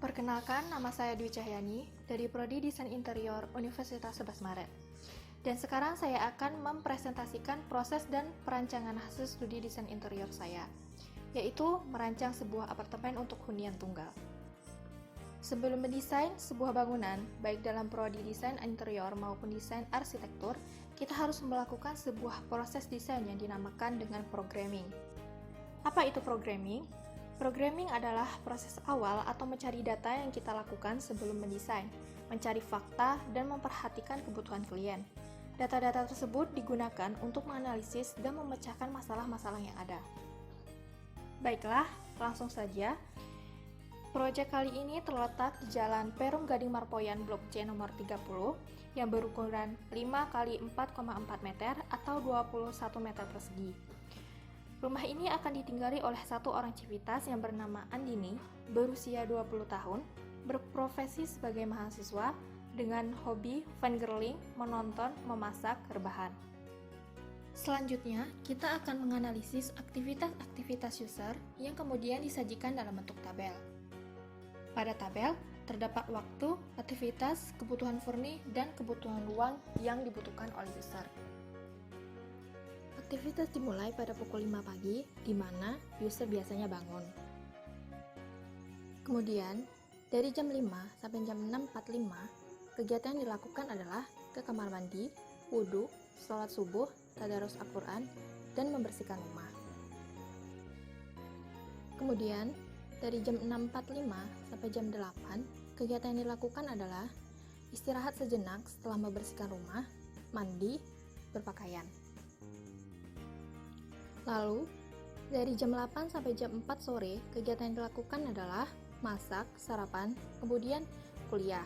Perkenalkan, nama saya Dwi Cahyani dari Prodi Desain Interior Universitas 11 Maret. Dan sekarang saya akan mempresentasikan proses dan perancangan hasil studi desain interior saya, yaitu merancang sebuah apartemen untuk hunian tunggal. Sebelum mendesain sebuah bangunan, baik dalam prodi desain interior maupun desain arsitektur, kita harus melakukan sebuah proses desain yang dinamakan dengan programming. Apa itu programming? Programming adalah proses awal atau mencari data yang kita lakukan sebelum mendesain, mencari fakta, dan memperhatikan kebutuhan klien. Data-data tersebut digunakan untuk menganalisis dan memecahkan masalah-masalah yang ada. Baiklah, langsung saja. Proyek kali ini terletak di Jalan Perum Gading Marpoyan Blok C nomor 30 yang berukuran 5 x 4,4 meter atau 21 meter persegi. Rumah ini akan ditinggali oleh satu orang civitas yang bernama Andini, berusia 20 tahun, berprofesi sebagai mahasiswa dengan hobi fangirling, menonton, memasak, rebahan. Selanjutnya, kita akan menganalisis aktivitas-aktivitas user yang kemudian disajikan dalam bentuk tabel. Pada tabel, terdapat waktu, aktivitas, kebutuhan furni, dan kebutuhan ruang yang dibutuhkan oleh user. Aktivitas dimulai pada pukul 5 pagi, di mana user biasanya bangun. Kemudian, dari jam 5 sampai jam 6.45, kegiatan yang dilakukan adalah ke kamar mandi, wudhu, sholat subuh, tadarus Al-Quran, dan membersihkan rumah. Kemudian, dari jam 6.45 sampai jam 8, kegiatan yang dilakukan adalah istirahat sejenak setelah membersihkan rumah, mandi, berpakaian. Lalu, dari jam 8 sampai jam 4 sore, kegiatan yang dilakukan adalah masak, sarapan, kemudian kuliah,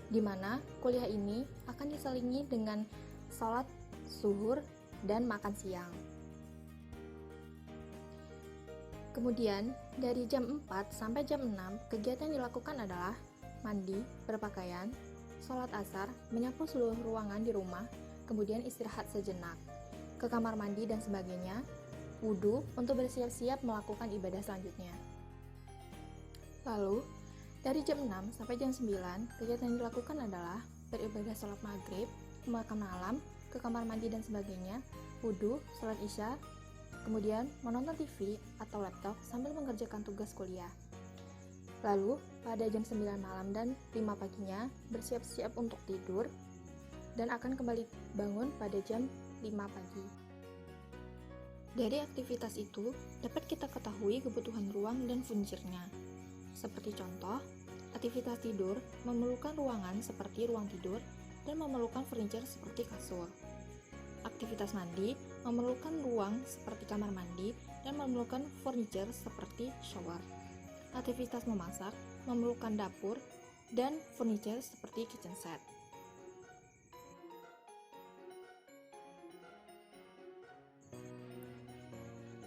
di mana kuliah ini akan diselingi dengan sholat zuhur dan makan siang. Kemudian, dari jam 4 sampai jam 6, kegiatan yang dilakukan adalah mandi, berpakaian, sholat asar, menyapu seluruh ruangan di rumah, kemudian istirahat sejenak, ke kamar mandi dan sebagainya, wudhu untuk bersiap-siap melakukan ibadah selanjutnya. Lalu, dari jam 6 sampai jam 9, kegiatan yang dilakukan adalah beribadah sholat maghrib, makan malam, ke kamar mandi dan sebagainya, wudhu, sholat isya, kemudian menonton TV atau laptop sambil mengerjakan tugas kuliah. Lalu, pada jam 9 malam dan 5 paginya, bersiap-siap untuk tidur dan akan kembali bangun pada jam 5 pagi. Dari aktivitas itu, dapat kita ketahui kebutuhan ruang dan furniturnya. Seperti contoh, aktivitas tidur memerlukan ruangan seperti ruang tidur dan memerlukan furnitur seperti kasur. Aktivitas mandi memerlukan ruang seperti kamar mandi dan memerlukan furniture seperti shower. Aktivitas memasak memerlukan dapur dan furniture seperti kitchen set.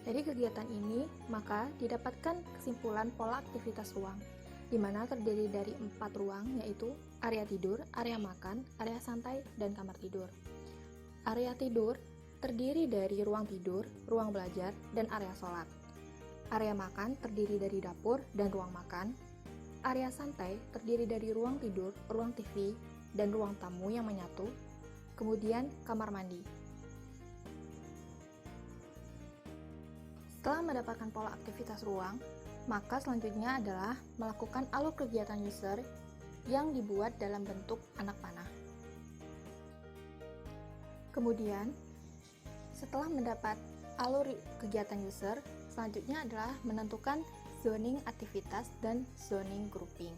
Dari kegiatan ini, maka didapatkan kesimpulan pola aktivitas ruang, di mana terdiri dari 4 ruang, yaitu area tidur, area makan, area santai, dan kamar tidur. Area tidur terdiri dari ruang tidur, ruang belajar, dan area sholat. Area makan terdiri dari dapur dan ruang makan. Area santai terdiri dari ruang tidur, ruang TV, dan ruang tamu yang menyatu. Kemudian kamar mandi. Setelah mendapatkan pola aktivitas ruang, maka selanjutnya adalah melakukan alur kegiatan user yang dibuat dalam bentuk anak panah. Kemudian, setelah mendapat alur kegiatan user, selanjutnya adalah menentukan zoning aktivitas dan zoning grouping.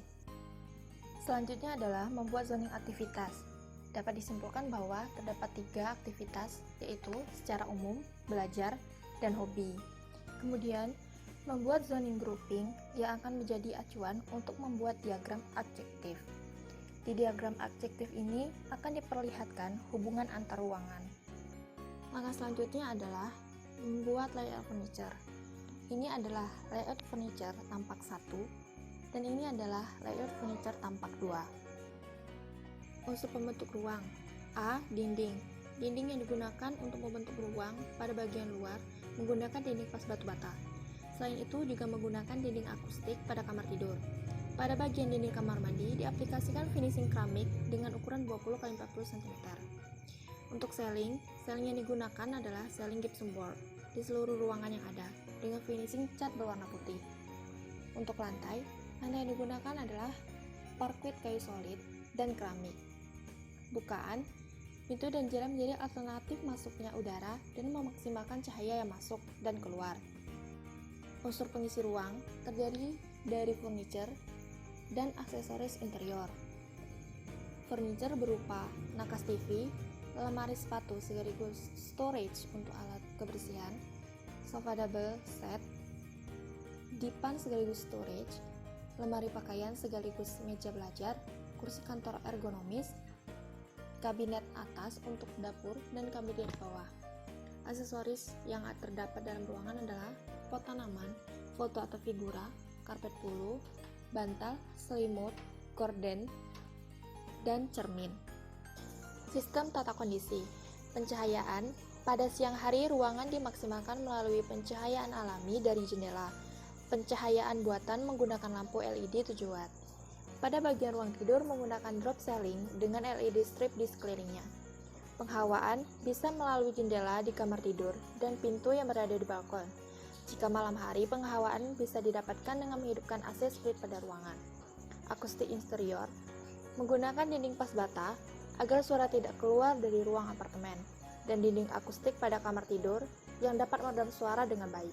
Selanjutnya adalah membuat zoning aktivitas. Dapat disimpulkan bahwa terdapat 3 aktivitas, yaitu secara umum, belajar, dan hobi. Kemudian, membuat zoning grouping yang akan menjadi acuan untuk membuat diagram adjektif. Di diagram adjektif ini akan diperlihatkan hubungan antar ruangan. Langkah selanjutnya adalah membuat layout furniture. Ini adalah layout furniture tampak 1, dan ini adalah layout furniture tampak 2. Unsur pembentuk ruang. A. Dinding. Dinding yang digunakan untuk membentuk ruang pada bagian luar menggunakan dinding vas batu bata. Selain itu juga menggunakan dinding akustik pada kamar tidur. Pada bagian dinding kamar mandi, diaplikasikan finishing keramik dengan ukuran 20 x 40 cm. Untuk sealing yang digunakan adalah sealing gypsum board di seluruh ruangan yang ada, dengan finishing cat berwarna putih. Untuk lantai yang digunakan adalah parquet kayu solid dan keramik. Bukaan, pintu dan jendela menjadi alternatif masuknya udara dan memaksimalkan cahaya yang masuk dan keluar. Unsur pengisi ruang terdiri dari furniture dan aksesoris interior. Furniture berupa nakas TV, lemari sepatu sekaligus storage untuk alat kebersihan, sofa double set, dipan sekaligus storage, lemari pakaian sekaligus meja belajar, kursi kantor ergonomis, kabinet atas untuk dapur, dan kabinet bawah. Aksesoris yang terdapat dalam ruangan adalah pot tanaman, foto atau figura, karpet bulu, bantal, selimut, gorden, dan cermin. Sistem tata kondisi. Pencahayaan. Pada siang hari, ruangan dimaksimalkan melalui pencahayaan alami dari jendela. Pencahayaan buatan menggunakan lampu LED 7 watt. Pada bagian ruang tidur menggunakan drop ceiling dengan LED strip di sekelilingnya. Penghawaan bisa melalui jendela di kamar tidur dan pintu yang berada di balkon. Jika malam hari, penghawaan bisa didapatkan dengan menghidupkan AC split pada ruangan. Akustik interior menggunakan dinding pas bata agar suara tidak keluar dari ruang apartemen, dan dinding akustik pada kamar tidur yang dapat meredam suara dengan baik.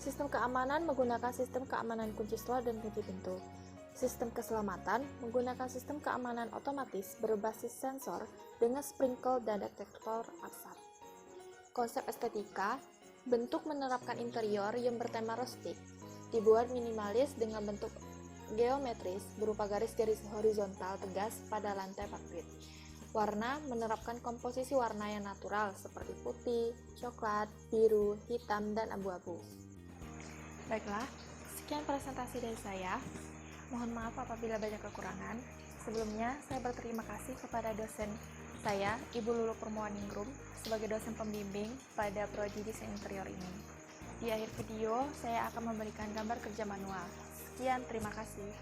Sistem keamanan menggunakan sistem keamanan kunci slot dan kunci pintu. Sistem keselamatan menggunakan sistem keamanan otomatis berbasis sensor dengan sprinkle dan detektor asap. Konsep estetika, bentuk menerapkan interior yang bertema rustic, dibuat minimalis dengan bentuk geometris berupa garis-garis horizontal tegas pada lantai parquet. Warna menerapkan komposisi warna yang natural seperti putih, coklat, biru, hitam, dan abu-abu. Baiklah, sekian presentasi dari saya. Mohon maaf apabila banyak kekurangan. Sebelumnya, saya berterima kasih kepada dosen saya, Ibu Lulu Purmoaningrum, sebagai dosen pembimbing pada prodi desain interior ini. Di akhir video, saya akan memberikan gambar kerja manual. Sekian, terima kasih.